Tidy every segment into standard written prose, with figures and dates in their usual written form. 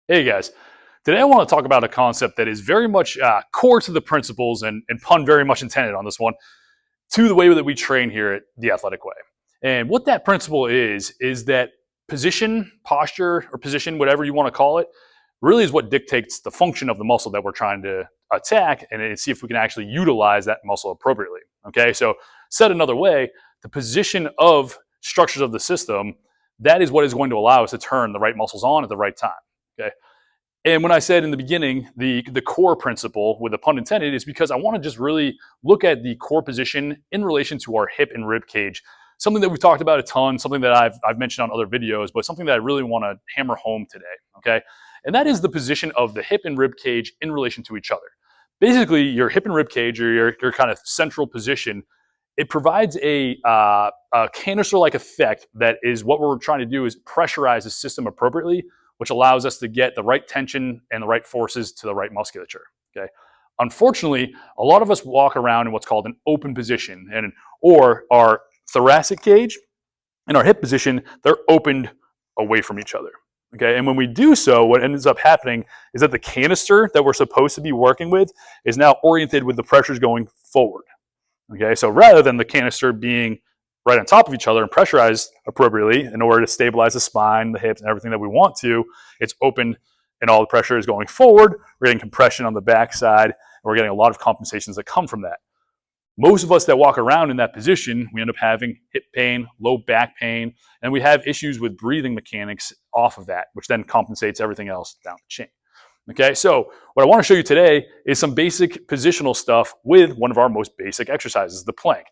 Hey guys, today I want to talk about a concept that is very much core to the principles and pun very much intended on this one, to the way that we train here at The Athletic Way. And what that principle is that position, posture, or position, whatever you want to call it, really is what dictates the function of the muscle that we're trying to attack and see if we can actually utilize that muscle appropriately. Okay, so said another way, the position of structures of the system, that is what is going to allow us to turn the right muscles on at the right time. Okay. And when I said in the beginning, the core principle with the pun intended is because I want to just really look at the core position in relation to our hip and rib cage. Something that we've talked about a ton, something that I've mentioned on other videos, but something that I really want to hammer home today. Okay. And that is the position of the hip and rib cage in relation to each other. Basically, your hip and rib cage, or your kind of central position, it provides a canister-like effect that is what we're trying to do is pressurize the system appropriately, which allows us to get the right tension and the right forces to the right musculature. Okay. Unfortunately, a lot of us walk around in what's called an open position, or our thoracic cage and our hip position, they're opened away from each other. Okay. And when we do so, what ends up happening is that the canister that we're supposed to be working with is now oriented with the pressures going forward. Okay. So rather than the canister being right on top of each other and pressurized appropriately in order to stabilize the spine, the hips, and everything that we want to, it's open and all the pressure is going forward. We're getting compression on the backside, and we're getting a lot of compensations that come from that. Most of us that walk around in that position, we end up having hip pain, low back pain, and we have issues with breathing mechanics off of that, which then compensates everything else down the chain. Okay, so what I want to show you today is some basic positional stuff with one of our most basic exercises, the plank.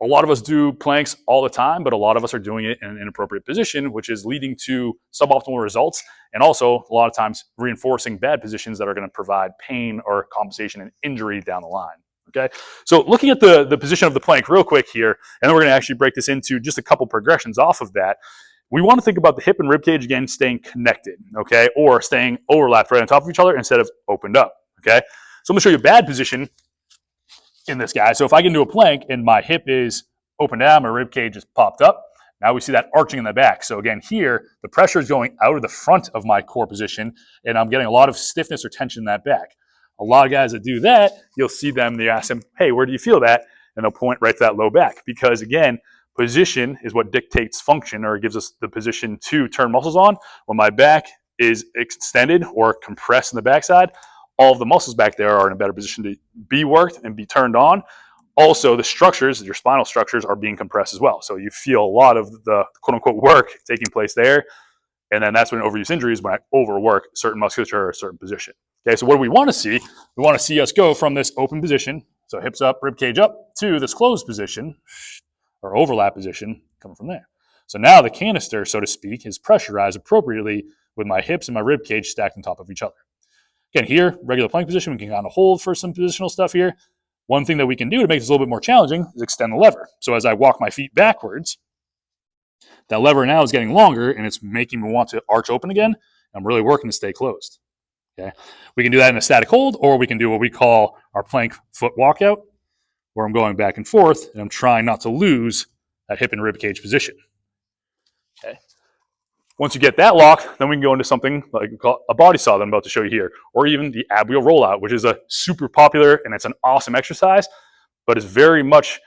A lot of us do planks all the time, but a lot of us are doing it in an inappropriate position, which is leading to suboptimal results, and also a lot of times reinforcing bad positions that are going to provide pain or compensation and injury down the line. Okay, so looking at the position of the plank real quick here, and then we're going to actually break this into just a couple progressions off of that. We want to think about the hip and rib cage again staying connected, okay, or staying overlapped right on top of each other instead of opened up. Okay, so I'm going to show you a bad position in this guy. So if I can do a plank and my hip is open down, my rib cage is popped up, now we see that arching in the back. So again, here, the pressure is going out of the front of my core position, and I'm getting a lot of stiffness or tension in that back. A lot of guys that do that, you'll see them, they ask them, hey, where do you feel that? And they'll point right to that low back, because again, position is what dictates function, or gives us the position to turn muscles on. When my back is extended or compressed in the backside, all of the muscles back there are in a better position to be worked and be turned on. Also, the structures, your spinal structures, are being compressed as well. So you feel a lot of the quote-unquote work taking place there. And then that's when overuse injury is when I overwork certain musculature or a certain position. Okay, so what do we want to see? We want to see us go from this open position, so hips up, rib cage up, to this closed position, or overlap position, coming from there. So now the canister, so to speak, is pressurized appropriately with my hips and my rib cage stacked on top of each other. Again, here, regular plank position, we can kind of hold for some positional stuff here. One thing that we can do to make this a little bit more challenging is extend the lever. So as I walk my feet backwards, that lever now is getting longer, and it's making me want to arch open again. I'm really working to stay closed. Okay, we can do that in a static hold, or we can do what we call our plank foot walkout, where I'm going back and forth, and I'm trying not to lose that hip and rib cage position. Okay. Once you get that lock, then we can go into something like a body saw that I'm about to show you here, or even the ab wheel rollout, which is a super popular and it's an awesome exercise, but it's very much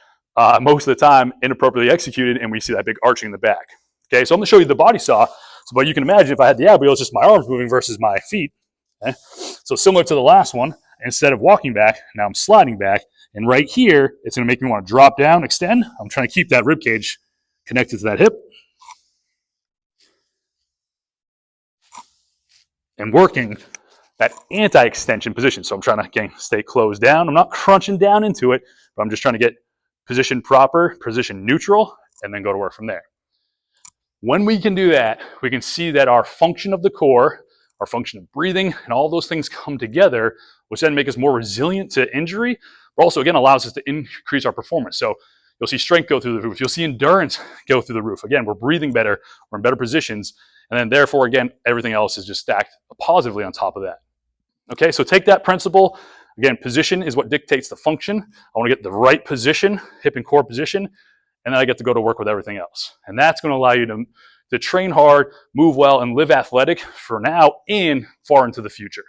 most of the time inappropriately executed, and we see that big arching in the back. Okay, so I'm going to show you the body saw. So, but you can imagine if I had the ab wheel, it's just my arms moving versus my feet. Okay? So similar to the last one, instead of walking back, now I'm sliding back, and right here, it's going to make me want to drop down, extend. I'm trying to keep that rib cage connected to that hip, and working that anti-extension position. So I'm trying to, again, stay closed down. I'm not crunching down into it, but I'm just trying to get position proper, position neutral, and then go to work from there. When we can do that, we can see that our function of the core, our function of breathing, and all those things come together, which then make us more resilient to injury, but also, again, allows us to increase our performance. So you'll see strength go through the roof. You'll see endurance go through the roof. Again, we're breathing better. We're in better positions. And then therefore, again, everything else is just stacked positively on top of that. Okay, so take that principle. Again, position is what dictates the function. I want to get the right position, hip and core position, and then I get to go to work with everything else. And that's going to allow you to train hard, move well, and live athletic for now and far into the future.